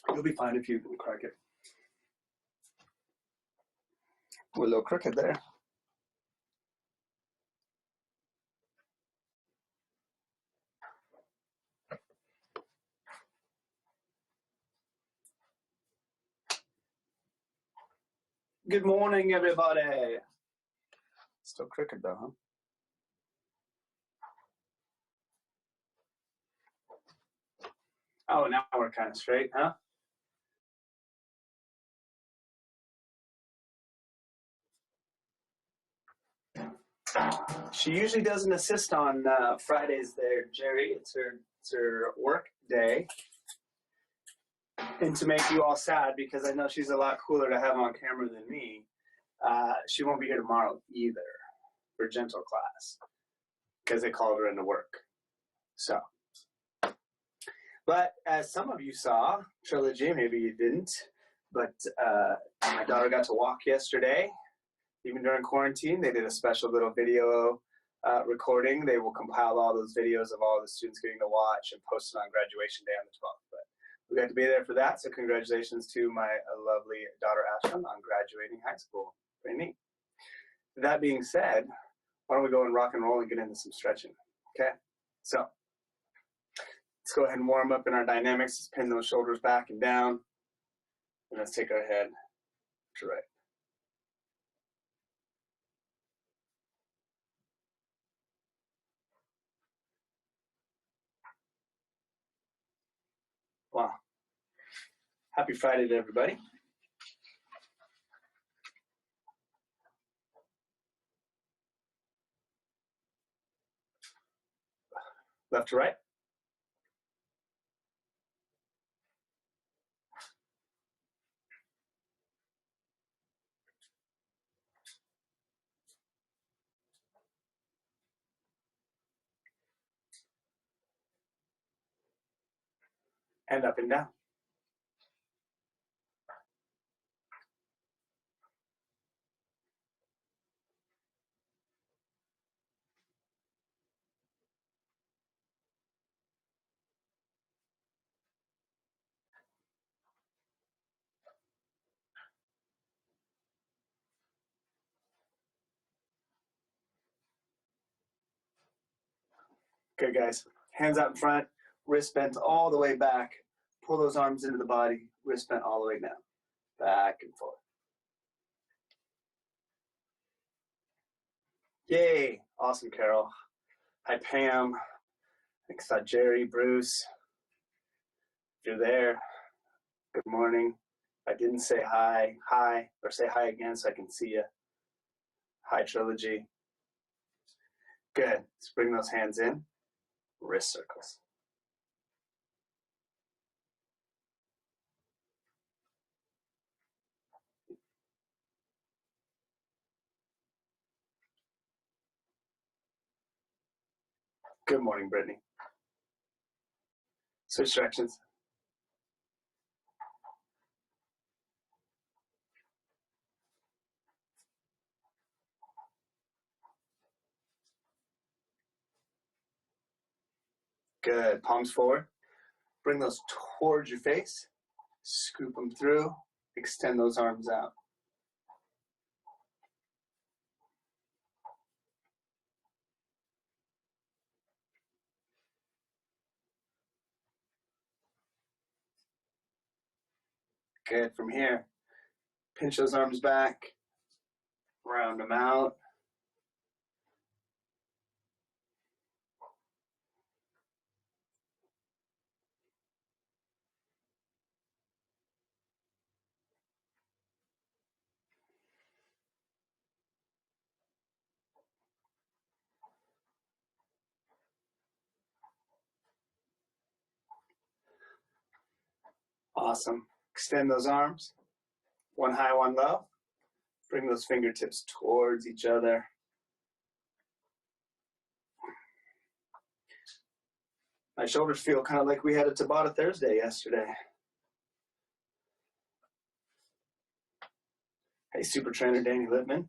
You'll be fine if you crack it. We're a little crooked there. Good morning, everybody. Still crooked though, huh? Oh, now we're kind of straight, huh? She usually doesn't assist on Fridays there, Jerry. It's her work day. And to make you all sad, because I know she's a lot cooler to have on camera than me, she won't be here tomorrow either for gentle class because they called her into work. So, but as some of you saw, Trilogy, maybe you didn't, but my daughter got to walk yesterday. Even during quarantine, they did a special little video recording. They will compile all those videos of all the students getting to watch and post it on graduation day on the 12th. But we got to be there for that, so congratulations to my lovely daughter Ashton on graduating high school. Pretty neat. That being said, why don't we go and rock and roll and get into some stretching, okay? So let's go ahead and warm up in our dynamics. Let's pin those shoulders back and down, and let's take our head to right. Wow. Happy Friday to everybody. Left to right. And up and down. Good, guys. Hands out in front, wrist bent all the way back. Pull those arms into the body, wrist bent all the way down. Back and forth. Yay. Awesome, Carol. Hi, Pam. I saw Jerry, Bruce. If you're there, good morning. If I didn't say hi, hi, or say hi again so I can see you. Hi, Trilogy. Good. Let's bring those hands in. Wrist circles. Good morning, Brittany. Switch directions. Good. Palms forward. Bring those towards your face. Scoop them through. Extend those arms out. Good. From here, pinch those arms back. Round them out. Awesome. Extend those arms. One high, one low. Bring those fingertips towards each other. My shoulders feel kind of like we had a Tabata Thursday yesterday. Hey, super trainer Danny Lippman.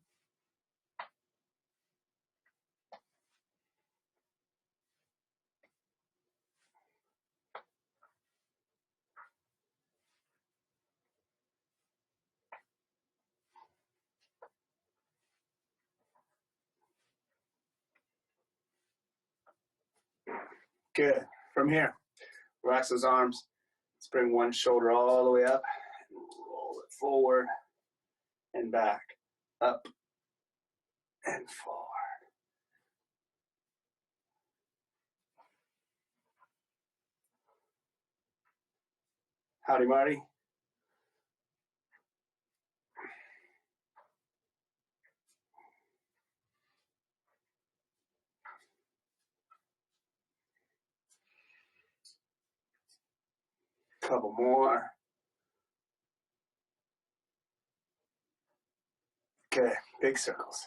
Good. From here, relax those arms. Let's bring one shoulder all the way up and roll it forward and back, up and forward. Howdy, Marty. Couple more. Good. Big circles.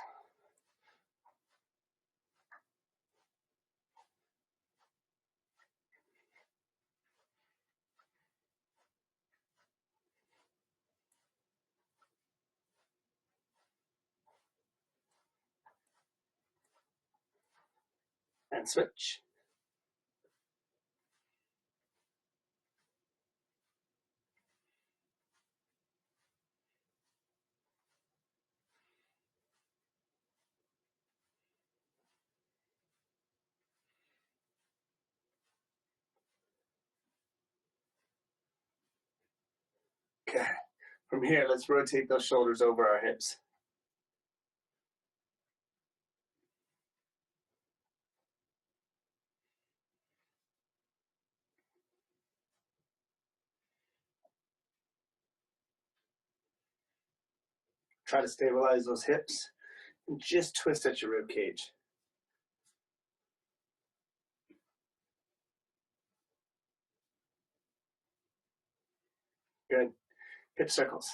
And switch. Okay. From here, let's rotate those shoulders over our hips. Try to stabilize those hips and just twist at your rib cage. Good. Hip circles.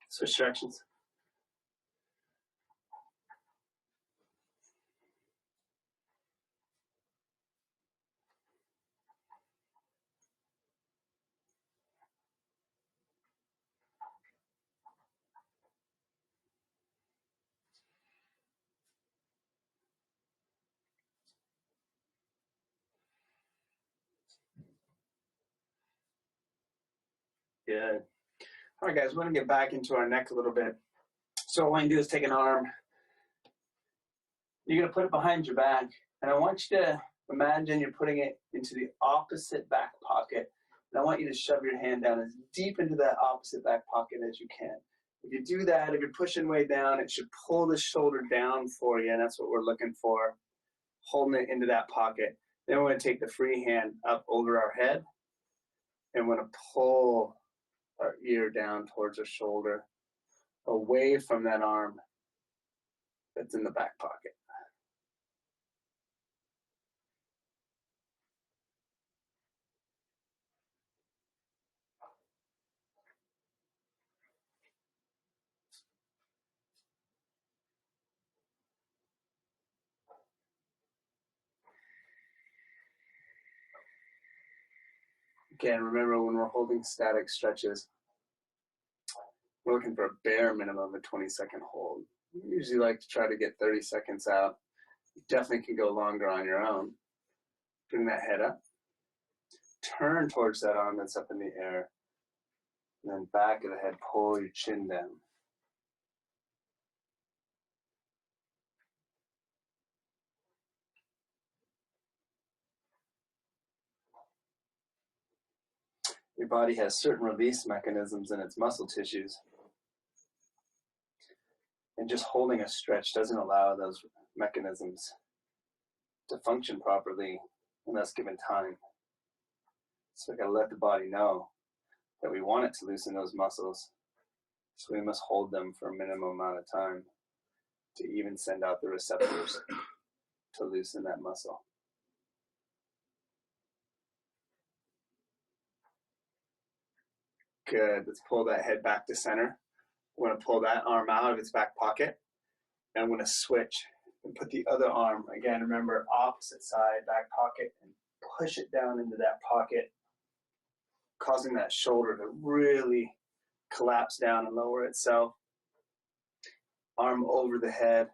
Switch directions. Good. All right, guys, we're going to get back into our neck a little bit. So what you do is take an arm. You're going to put it behind your back. And I want you to imagine you're putting it into the opposite back pocket. And I want you to shove your hand down as deep into that opposite back pocket as you can. If you do that, if you're pushing way down, it should pull the shoulder down for you. And that's what we're looking for, holding it into that pocket. Then we're going to take the free hand up over our head. And we're going to pull our ear down towards our shoulder, away from that arm that's in the back pocket. Again, remember when we're holding static stretches, we're looking for a bare minimum of a 20-second hold. We usually like to try to get 30 seconds out. You definitely can go longer on your own. Bring that head up. Turn towards that arm that's up in the air. And then back of the head, pull your chin down. Your body has certain release mechanisms in its muscle tissues. And just holding a stretch doesn't allow those mechanisms to function properly unless given time. So we gotta let the body know that we want it to loosen those muscles. So we must hold them for a minimum amount of time to even send out the receptors to loosen that muscle. Good. Let's pull that head back to center. We're going to pull that arm out of its back pocket. And I'm going to switch And put the other arm, again, remember, opposite side, back pocket, and push it down into that pocket, causing that shoulder to really collapse down and lower itself. Arm over the head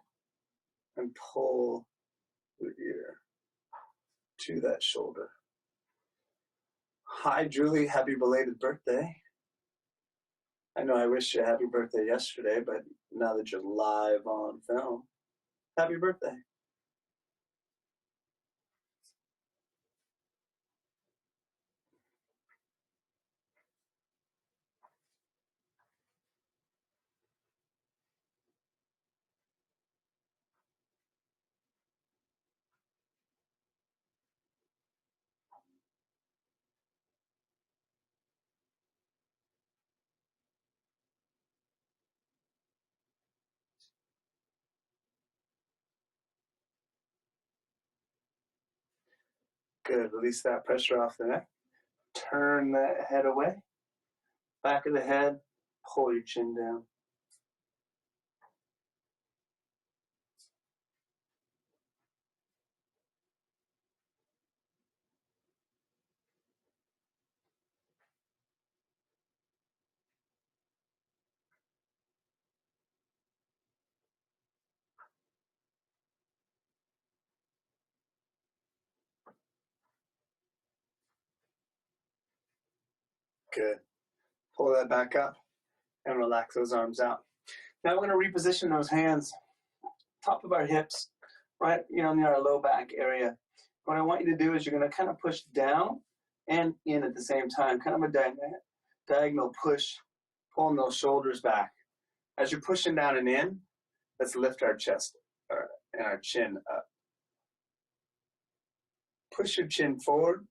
and pull the ear to that shoulder. Hi, Julie. Happy belated birthday. I know I wished you a happy birthday yesterday, but now that you're live on film, happy birthday. Good. Release that pressure off the neck. Turn that head away. Back of the head. Pull your chin down. Good. Pull that back up and relax those arms out. Now we're going to reposition those hands, top of our hips, right, near our low back area. What I want you to do is you're going to kind of push down and in at the same time, kind of a diagonal push, pulling those shoulders back. As you're pushing down and in, let's lift our chest and our chin up. Push your chin forward.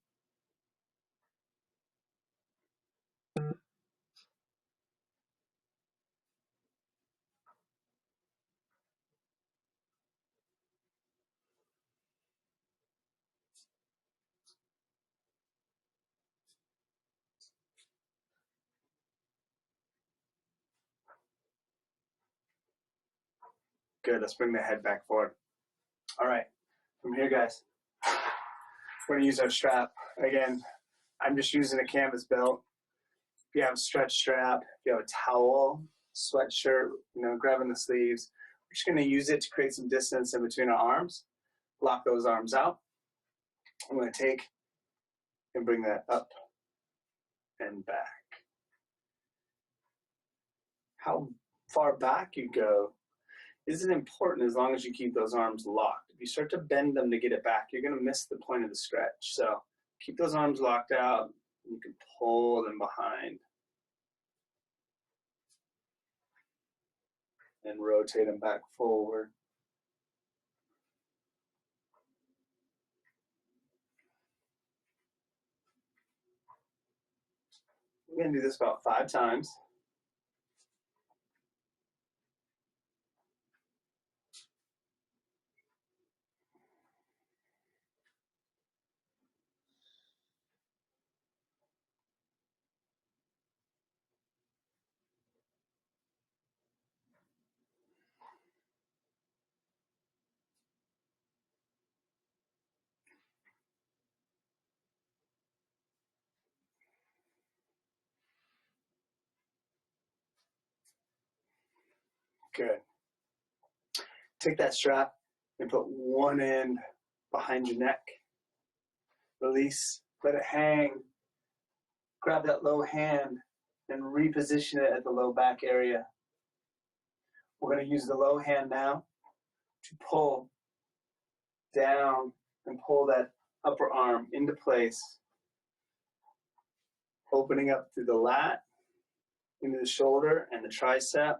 Good, let's bring the head back forward. All right, from here, guys, we're gonna use our strap. Again, I'm just using a canvas belt. If you have a stretch strap, if you have a towel, sweatshirt, grabbing the sleeves, we're just gonna use it to create some distance in between our arms. Lock those arms out. I'm gonna take and bring that up and back. How far back you go isn't important as long as you keep those arms locked. If you start to bend them to get it back, you're going to miss the point of the stretch. So keep those arms locked out. You can pull them behind and rotate them back forward. We're going to do this about 5 times. Good. Take that strap and put one end behind your neck. Release, let it hang. Grab that low hand and reposition it at the low back area. We're going to use the low hand now to pull down and pull that upper arm into place, opening up through the lat, into the shoulder and the tricep.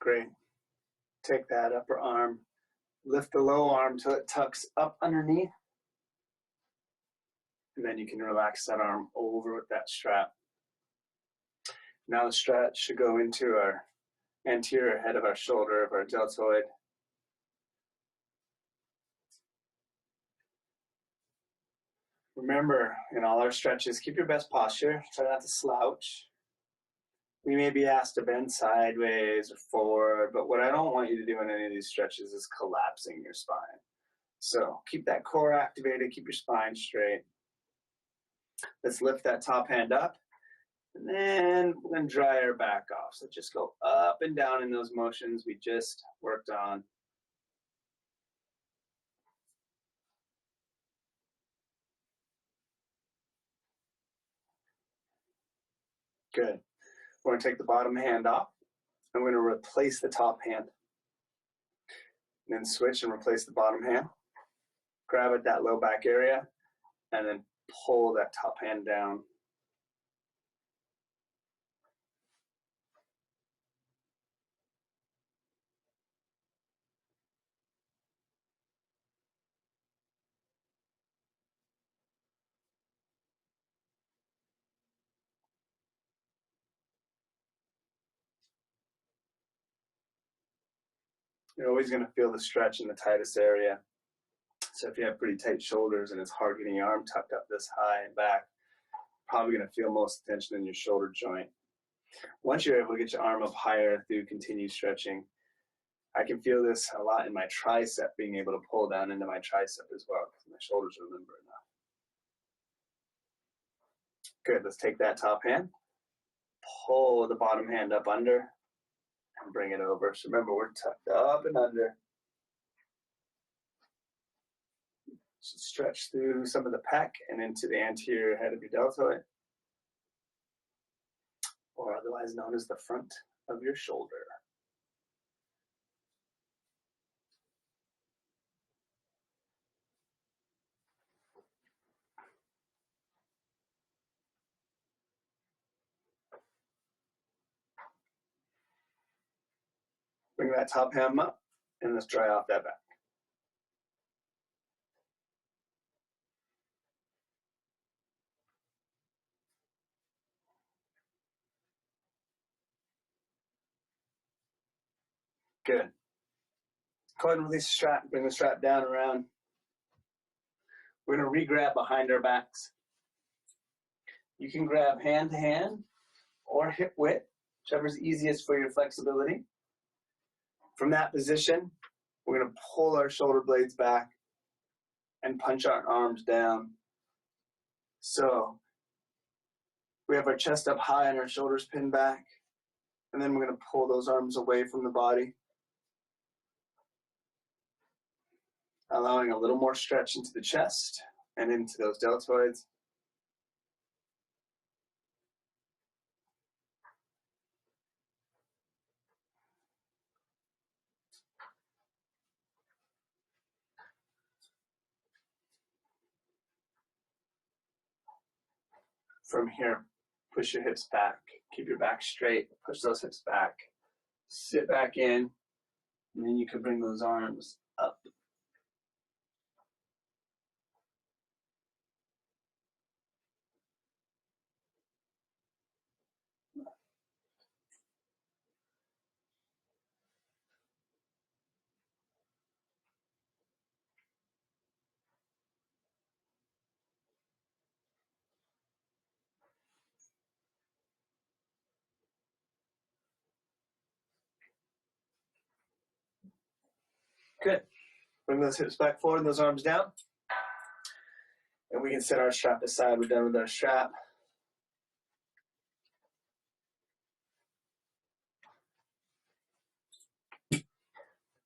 Great. Take that upper arm, lift the low arm till it tucks up underneath, and then you can relax that arm over with that strap. Now the stretch should go into our anterior head of our shoulder, of our deltoid. Remember, in all our stretches, keep your best posture. Try not to slouch. We may be asked to bend sideways or forward, but what I don't want you to do in any of these stretches is collapsing your spine. So keep that core activated, keep your spine straight. Let's lift that top hand up, and then we're going to dry our back off. So just go up and down in those motions we just worked on. Good. We're going to take the bottom hand off, and we're going to replace the top hand. And then switch and replace the bottom hand. Grab at that low back area, and then pull that top hand down. You're always going to feel the stretch in the tightest area. So if you have pretty tight shoulders and it's hard getting your arm tucked up this high and back, probably going to feel most tension in your shoulder joint. Once you're able to get your arm up higher through continued stretching, I can feel this a lot in my tricep, being able to pull down into my tricep as well, because my shoulders are limber enough. Good, let's take that top hand, pull the bottom hand up under, and bring it over. So remember, we're tucked up and under. So stretch through some of the pec and into the anterior head of your deltoid, or otherwise known as the front of your shoulder. Bring that top hand up, and let's dry off that back. Good. Go ahead and release the strap. Bring the strap down around. We're going to re-grab behind our backs. You can grab hand to hand or hip width, whichever's easiest for your flexibility. From that position, we're going to pull our shoulder blades back and punch our arms down. So we have our chest up high and our shoulders pinned back, and then we're going to pull those arms away from the body, allowing a little more stretch into the chest and into those deltoids. From here, push your hips back, keep your back straight, push those hips back, sit back in, and then you can bring those arms up. Good. Bring those hips back forward, those arms down. And we can set our strap aside. We're done with our strap.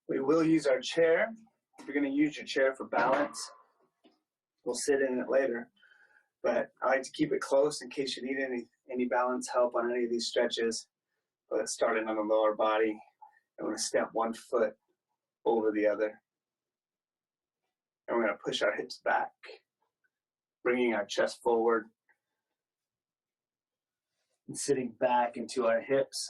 We will use our chair. If you're going to use your chair for balance, we'll sit in it later. But I like to keep it close in case you need any balance help on any of these stretches. But starting on the lower body, I'm going to step one foot over the other. And we're going to push our hips back, bringing our chest forward and sitting back into our hips.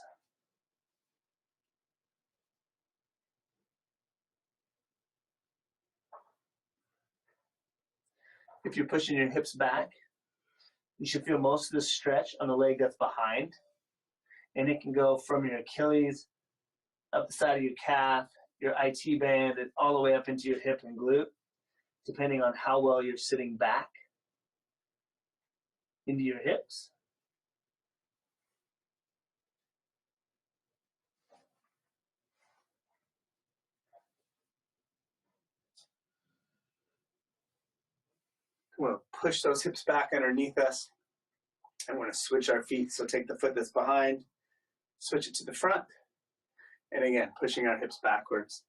If you're pushing your hips back, you should feel most of the stretch on the leg that's behind. And it can go from your Achilles up the side of your calf, your IT band, and all the way up into your hip and glute, depending on how well you're sitting back into your hips. We're going to push those hips back underneath us. And we're going to switch our feet. So take the foot that's behind, switch it to the front. And again, pushing our hips backwards.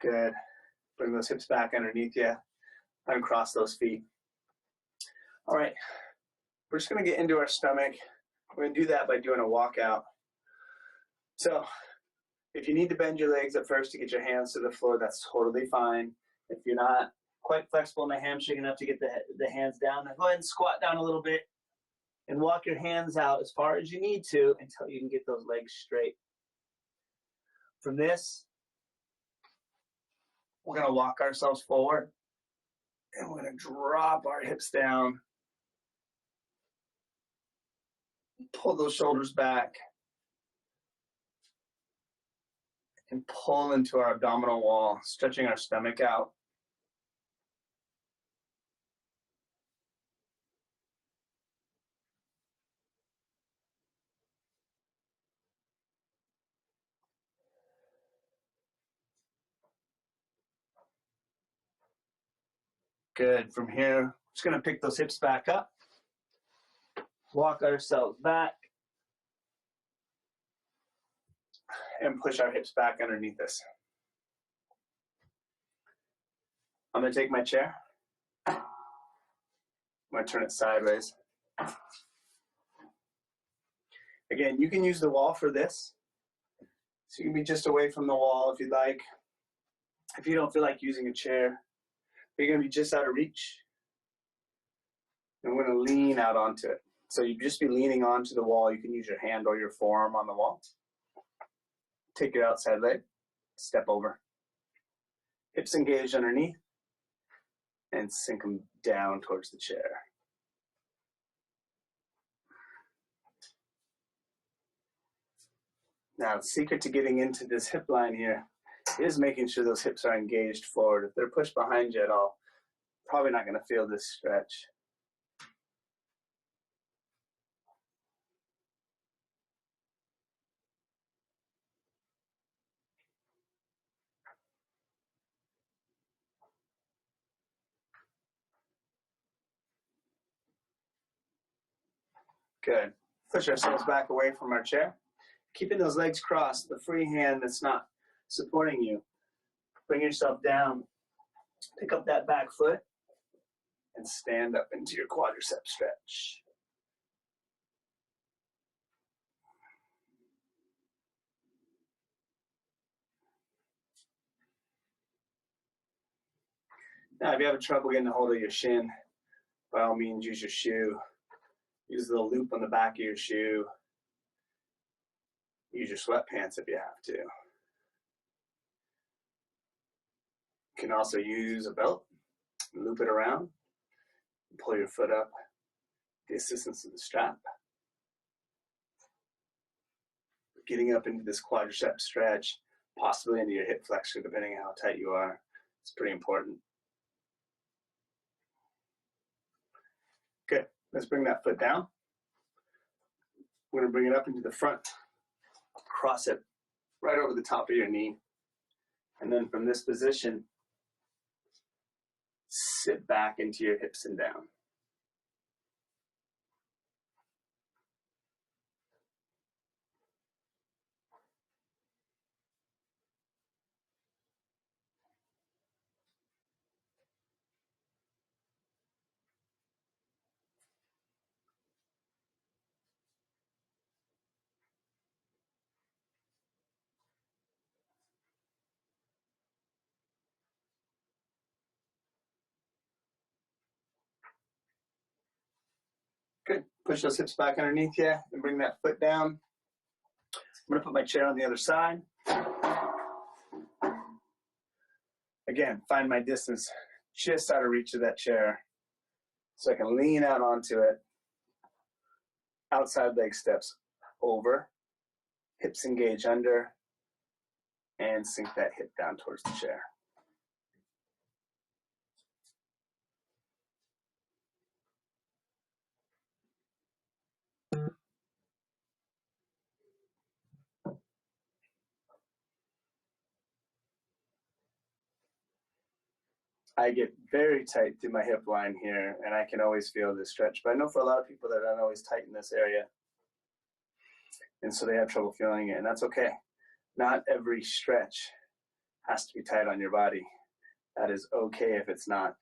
Good. Bring those hips back underneath you. Uncross those feet. All right. We're just going to get into our stomach. We're going to do that by doing a walkout. So if you need to bend your legs at first to get your hands to the floor, that's totally fine. If you're not quite flexible in the hamstring enough to get the hands down, then go ahead and squat down a little bit and walk your hands out as far as you need to until you can get those legs straight. From this, we're going to walk ourselves forward, and we're going to drop our hips down, pull those shoulders back, and pull into our abdominal wall, stretching our stomach out. Good. From here, just going to pick those hips back up, walk ourselves back, and push our hips back underneath us. I'm going to take my chair. I'm going to turn it sideways. Again, you can use the wall for this. So you can be just away from the wall if you'd like. If you don't feel like using a chair, you're going to be just out of reach. And we're going to lean out onto it. So you just be leaning onto the wall. You can use your hand or your forearm on the wall. Take your outside leg, step over. Hips engaged underneath, and sink them down towards the chair. Now, the secret to getting into this hip line here is making sure those hips are engaged forward. If they're pushed behind you at all, probably not going to feel this stretch. Good. Push ourselves back away from our chair. Keeping those legs crossed, the free hand that's not supporting you. Bring yourself down. Pick up that back foot and stand up into your quadricep stretch. Now, if you have trouble getting a hold of your shin, by all means, use your shoe. Use the loop on the back of your shoe. Use your sweatpants if you have to. You can also use a belt, loop it around, pull your foot up, the assistance of the strap. Getting up into this quadricep stretch, possibly into your hip flexor, depending on how tight you are. It's pretty important. Good. Let's bring that foot down. We're going to bring it up into the front. Cross it right over the top of your knee. And then from this position, sit back into your hips and down. Good. Push those hips back underneath you and bring that foot down. I'm going to put my chair on the other side. Again, find my distance just out of reach of that chair so I can lean out onto it. Outside leg steps over, hips engage under, and sink that hip down towards the chair. I get very tight through my hip line here, and I can always feel this stretch. But I know for a lot of people that are not always tight in this area, and so they have trouble feeling it, and that's okay. Not every stretch has to be tight on your body. That is okay if it's not.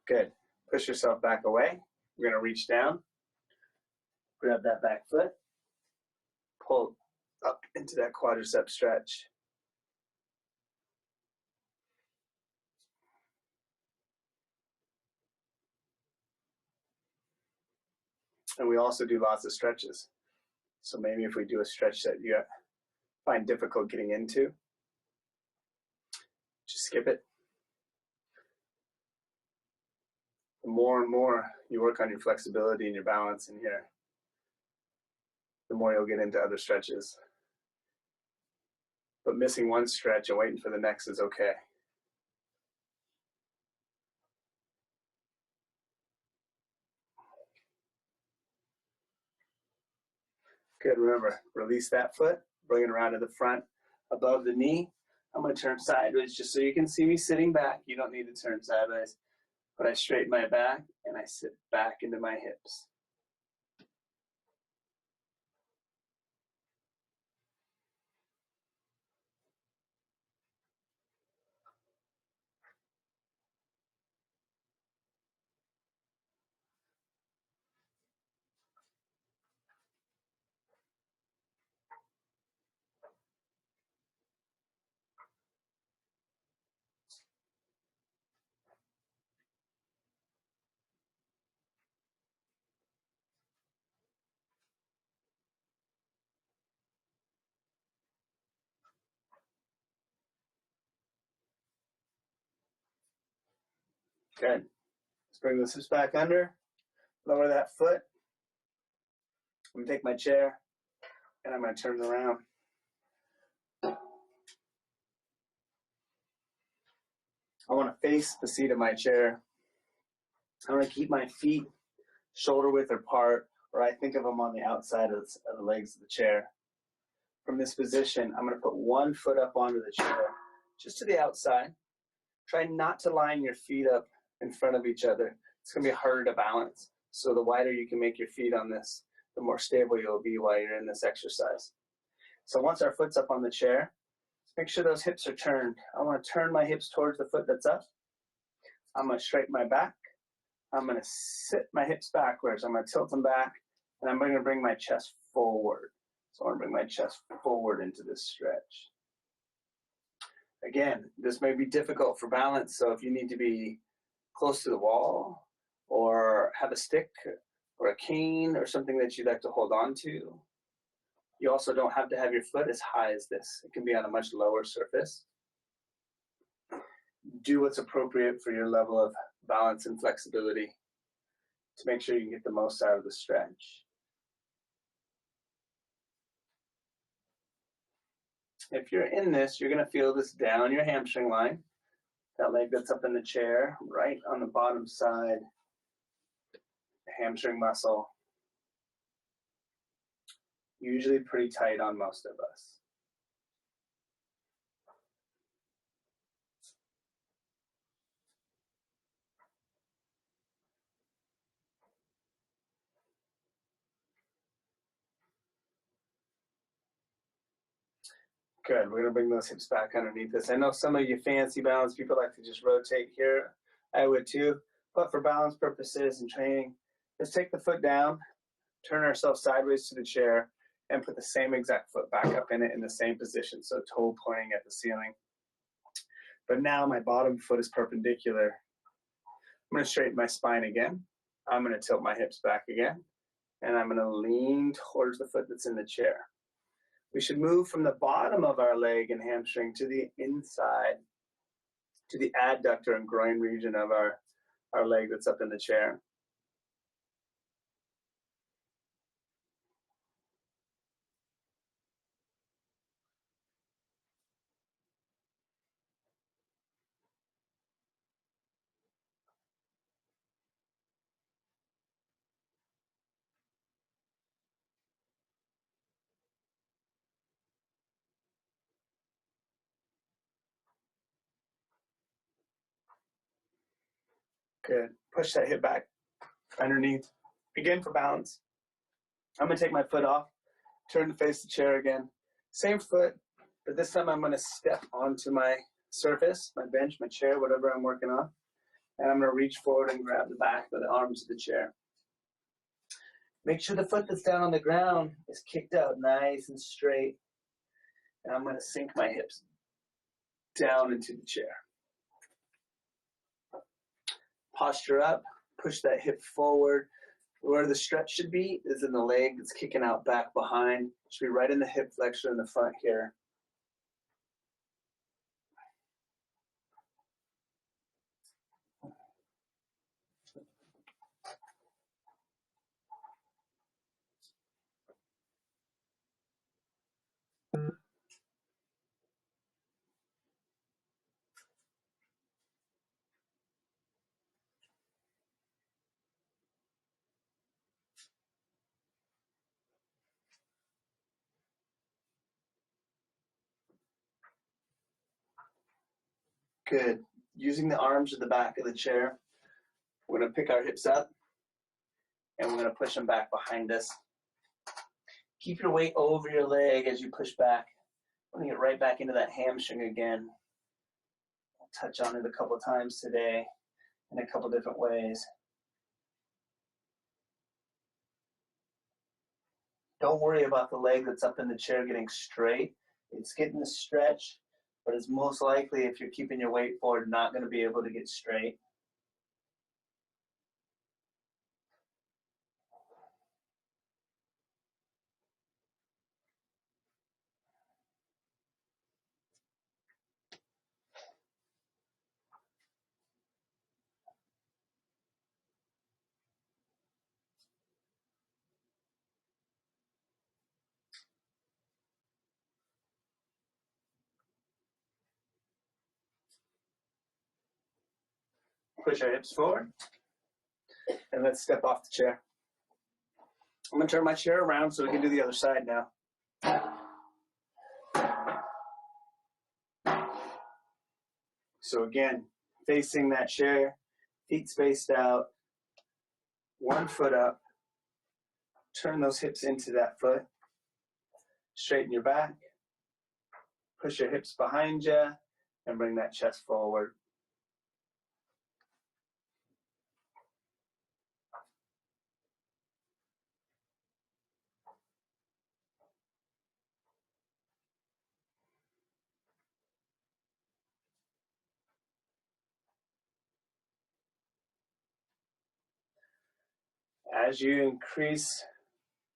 Good. Push yourself back away. We're going to reach down, grab that back foot, pull up into that quadricep stretch. And we also do lots of stretches. So maybe if we do a stretch that you find difficult getting into, just skip it. The more and more you work on your flexibility and your balance in here, the more you'll get into other stretches. But missing one stretch and waiting for the next is okay. Good, remember, release that foot, bring it around to the front, above the knee. I'm gonna turn sideways just so you can see me sitting back. You don't need to turn sideways, but I straighten my back and I sit back into my hips. Good. Let's bring the hips back under, lower that foot. I'm gonna take my chair and I'm gonna turn it around. I wanna face the seat of my chair. I wanna keep my feet shoulder width apart, or I think of them on the outside of the legs of the chair. From this position, I'm gonna put one foot up onto the chair, just to the outside. Try not to line your feet up in front of each other. It's gonna be harder to balance. So the wider you can make your feet on this, the more stable you'll be while you're in this exercise. So once our foot's up on the chair, make sure those hips are turned. I wanna turn my hips towards the foot that's up. I'm gonna straighten my back. I'm gonna sit my hips backwards. I'm gonna tilt them back, and I'm gonna bring my chest forward. So I'm gonna bring my chest forward into this stretch. Again, this may be difficult for balance, so if you need to be close to the wall or have a stick or a cane or something that you'd like to hold on to, you also don't have to have your foot as high as this. It can be on a much lower surface. Do what's appropriate for your level of balance and flexibility to make sure you can get the most out of the stretch. If you're in this, you're going to feel this down your hamstring line. That leg that's up in the chair, right on the bottom side, the hamstring muscle. Usually pretty tight on most of us. Good, we're gonna bring those hips back underneath us. I know some of you fancy balance people like to just rotate here. I would too, but for balance purposes and training, let's take the foot down, turn ourselves sideways to the chair, and put the same exact foot back up in it in the same position, so toe pointing at the ceiling. But now my bottom foot is perpendicular I'm going to straighten my spine again. I'm going to tilt my hips back again. And I'm going to lean towards the foot that's in the chair. We should move from the bottom of our leg and hamstring to the inside, to the adductor and groin region of our leg that's up in the chair. Good. Push that hip back underneath. Again for balance. I'm going to take my foot off, turn to face the chair again. Same foot, but this time I'm going to step onto my surface, my bench, my chair, whatever I'm working on. And I'm going to reach forward and grab the back of the arms of the chair. Make sure the foot that's down on the ground is kicked out nice and straight. And I'm going to sink my hips down into the chair. Posture up, push that hip forward. Where the stretch should be is in the leg that's kicking out back behind. It should be right in the hip flexor in the front here. Good. Using the arms at the back of the chair, we're going to pick our hips up and we're going to push them back behind us. Keep your weight over your leg as you push back. We're going to get right back into that hamstring again. I'll touch on it a couple of times today in a couple different ways. Don't worry about the leg that's up in the chair getting straight. It's getting the stretch, but it's most likely, if you're keeping your weight forward, not going to be able to get straight. Push our hips forward, and let's step off the chair. I'm going to turn my chair around so we can do the other side now. So again, facing that chair, feet spaced out, one foot up, turn those hips into that foot, straighten your back, push your hips behind you, and bring that chest forward. As you increase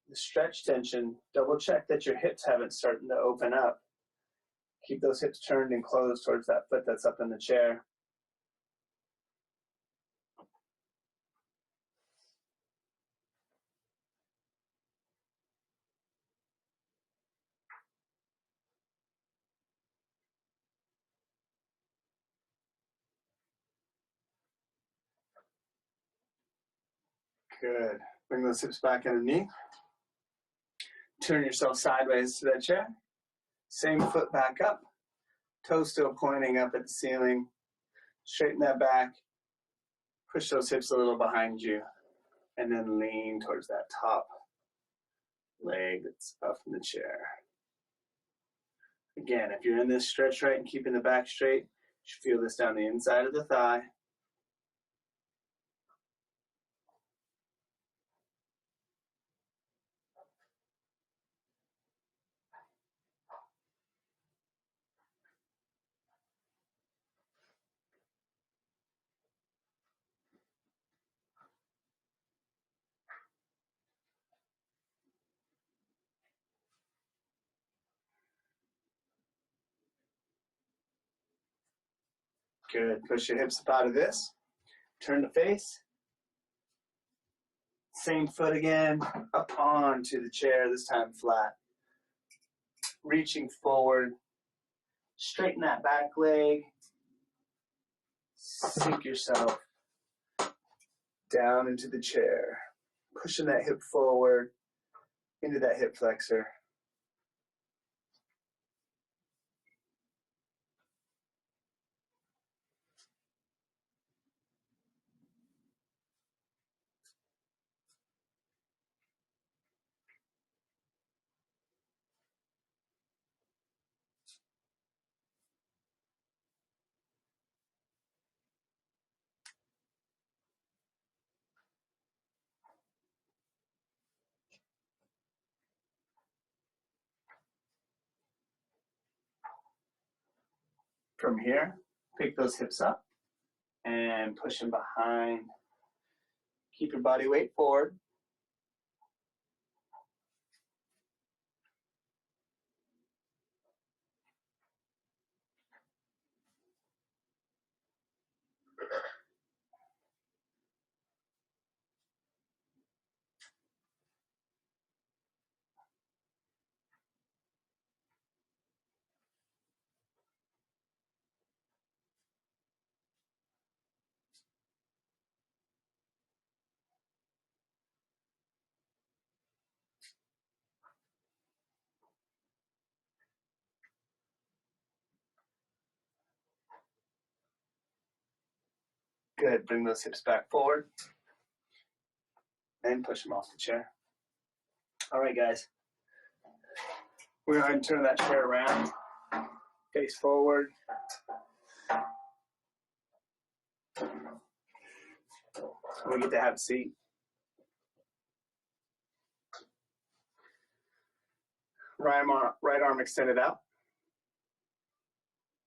the stretch tension, double check that your hips haven't started to open up. Keep those hips turned and closed towards that foot that's up in the chair. Good. Bring those hips back underneath. Turn yourself sideways to that chair. Same foot back up. Toes still pointing up at the ceiling. Straighten that back. Push those hips a little behind you. And then lean towards that top leg that's up in the chair. Again, if you're in this stretch right and keeping the back straight, you should feel this down the inside of the thigh. Good. Push your hips up out of this. Turn to face. Same foot again. Up onto the chair, this time flat. Reaching forward. Straighten that back leg. Sink yourself down into the chair. Pushing that hip forward into that hip flexor. From here, pick those hips up and push them behind. Keep your body weight forward. Good. Bring those hips back forward and push them off the chair. All right, guys. We're going to go ahead and turn that chair around. Face forward. We get to have a seat. Right arm extended out.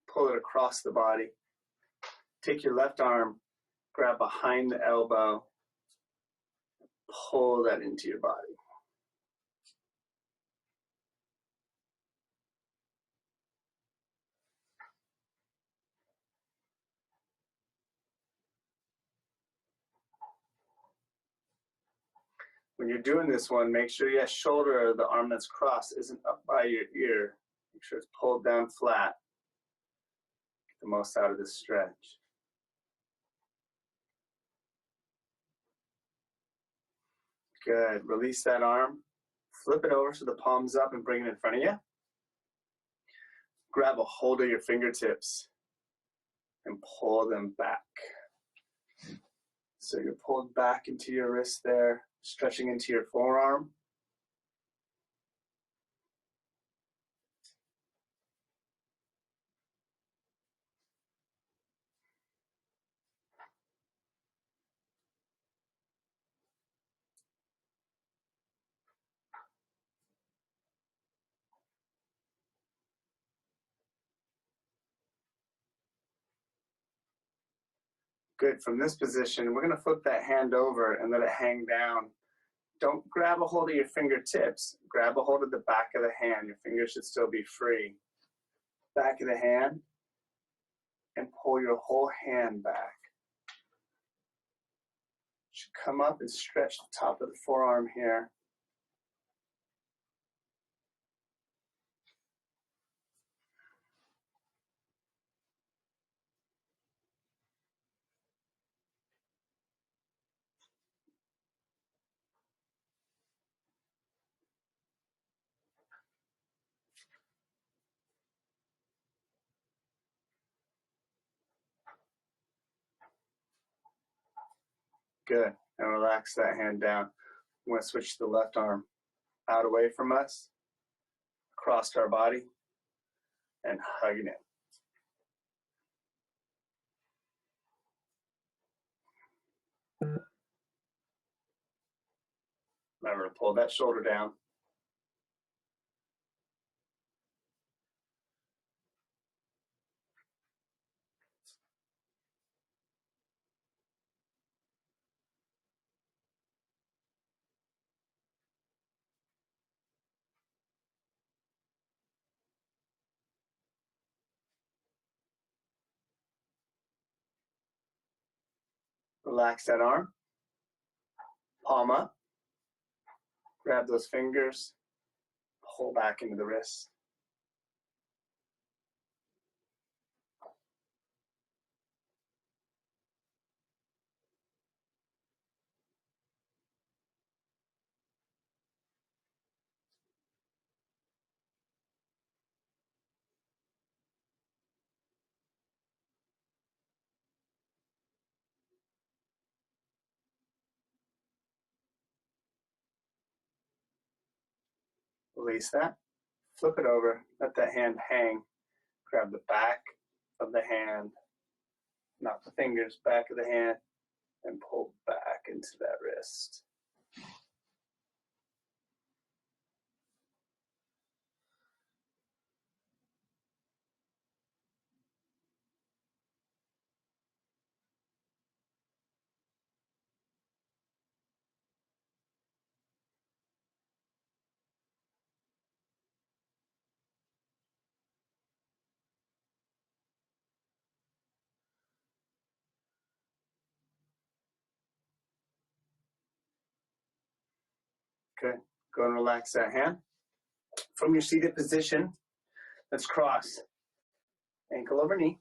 Pull it across the body. Take your left arm, grab behind the elbow, pull that into your body. When you're doing this one, make sure your shoulder, the arm that's crossed, isn't up by your ear. Make sure it's pulled down flat. Get the most out of this stretch. Good. Release that arm. Flip it over so the palm's up and bring it in front of you. Grab a hold of your fingertips and pull them back. So you're pulled back into your wrist there, stretching into your forearm. Good. From this position, we're going to flip that hand over and let it hang down. Don't grab a hold of your fingertips. Grab a hold of the back of the hand. Your fingers should still be free. Back of the hand, and pull your whole hand back. Should come up and stretch the top of the forearm here. Good. And relax that hand down. I'm going to switch the left arm out away from us, across our body, and hugging it. Remember to pull that shoulder down. Relax that arm. Palm up. Grab those fingers. Pull back into the wrist. Release that. Flip it over. Let that hand hang. Grab the back of the hand, not the fingers, back of the hand, and pull back into that wrist. Good. Go and relax that hand. From your seated position, let's cross ankle over knee.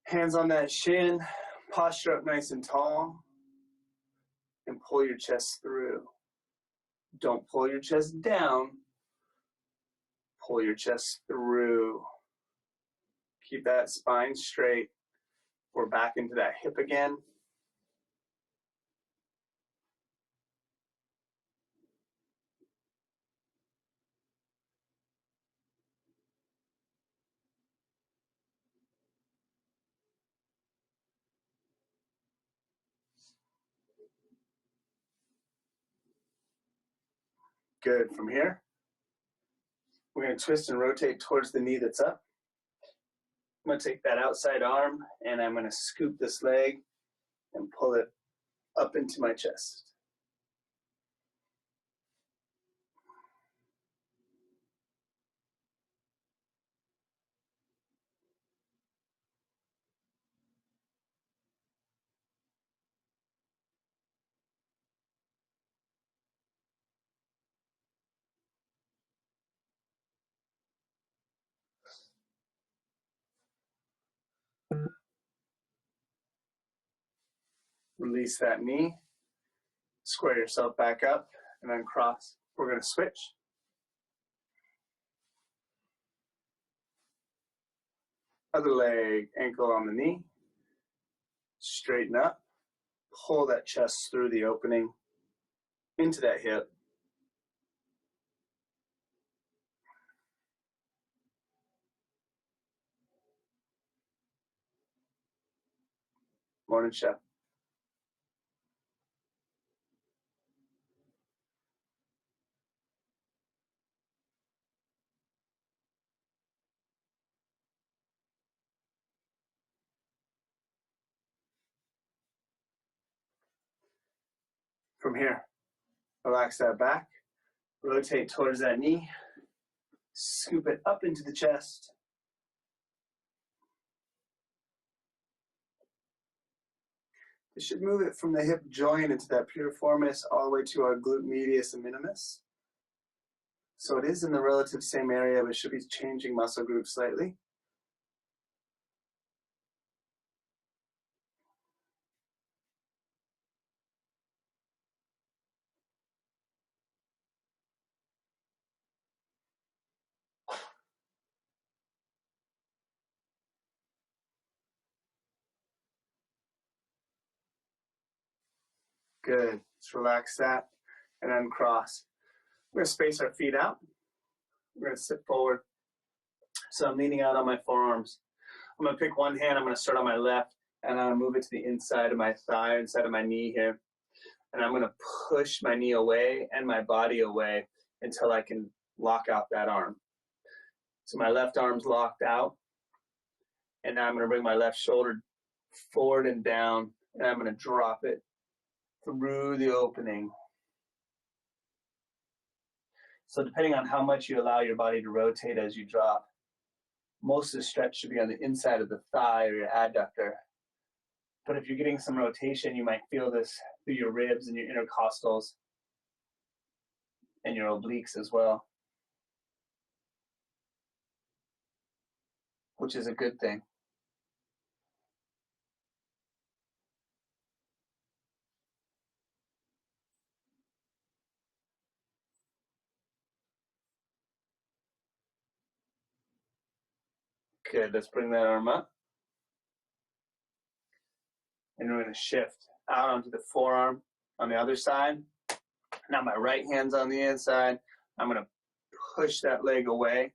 Hands on that shin, posture up nice and tall, and pull your chest through. Don't pull your chest down, pull your chest through. Keep that spine straight. We're back into that hip again. Good. From here, we're going to twist and rotate towards the knee that's up. I'm going to take that outside arm and I'm going to scoop this leg and pull it up into my chest. Release that knee. Square yourself back up and then cross. We're going to switch. Other leg, ankle on the knee. Straighten up. Pull that chest through the opening into that hip. Morning, Chef. From here, relax that back. Rotate towards that knee. Scoop it up into the chest. It should move it from the hip joint into that piriformis all the way to our glute medius and minimus. So it is in the relative same area, but should be changing muscle group slightly. Good. Let's relax that and uncross. We're going to space our feet out. We're going to sit forward. So I'm leaning out on my forearms. I'm going to pick one hand. I'm going to start on my left, and I'm going to move it to the inside of my thigh, inside of my knee here. And I'm going to push my knee away and my body away until I can lock out that arm. So my left arm's locked out. And now I'm going to bring my left shoulder forward and down, and I'm going to drop it through the opening. So depending on how much you allow your body to rotate as you drop, most of the stretch should be on the inside of the thigh or your adductor. But if you're getting some rotation, you might feel this through your ribs and your intercostals and your obliques as well, which is a good thing. Good, let's bring that arm up. And we're going to shift out onto the forearm on the other side. Now my right hand's on the inside. I'm going to push that leg away,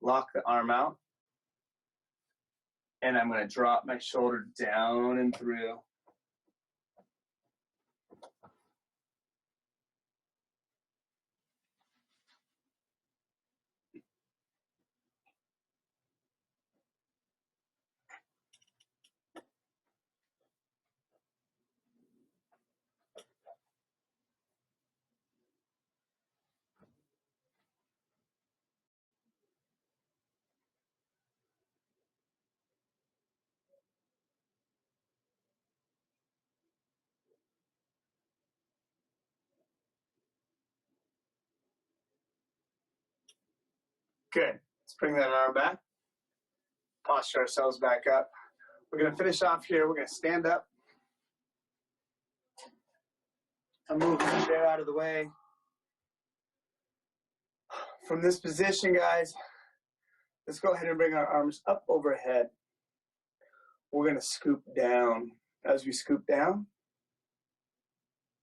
lock the arm out, and I'm going to drop my shoulder down and through. Good. Let's bring that arm back. Posture ourselves back up. We're going to finish off here. We're going to stand up. I'm moving the chair out of the way. From this position, guys, let's go ahead and bring our arms up overhead. We're going to scoop down. As we scoop down,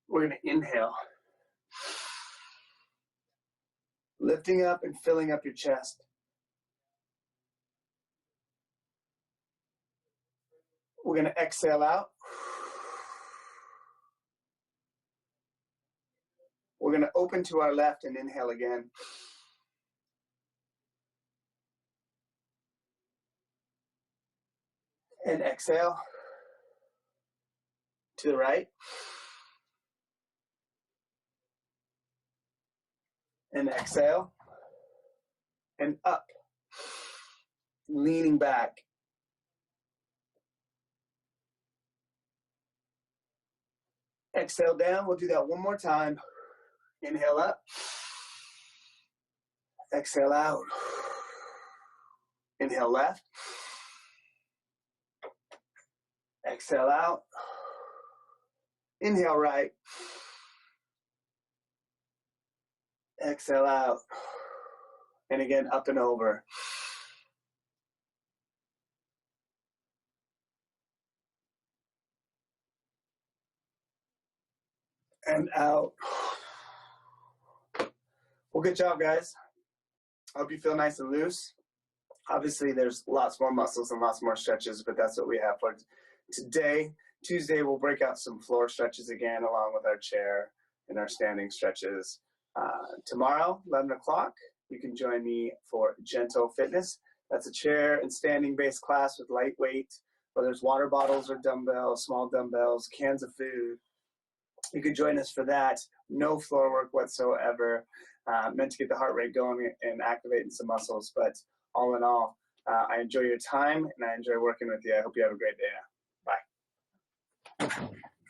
we're going to inhale. Lifting up and filling up your chest. We're going to exhale out. We're going to open to our left and inhale again. And exhale to the right. And exhale. And up. Leaning back. Exhale down. We'll do that one more time. Inhale up. Exhale out. Inhale left. Exhale out. Inhale right. Exhale out. And again, up and over. And out. Well, good job, guys. I hope you feel nice and loose. Obviously, there's lots more muscles and lots more stretches, but that's what we have for today. Tuesday, we'll break out some floor stretches again, along with our chair and our standing stretches. Tomorrow, 11 o'clock, you can join me for Gentle Fitness. That's a chair and standing based class with lightweight, whether it's water bottles or dumbbells, small dumbbells, cans of food. You can join us for that. No floor work whatsoever. Meant to get the heart rate going and activating some muscles. But all in all, I enjoy your time and I enjoy working with you. I hope you have a great day. Bye.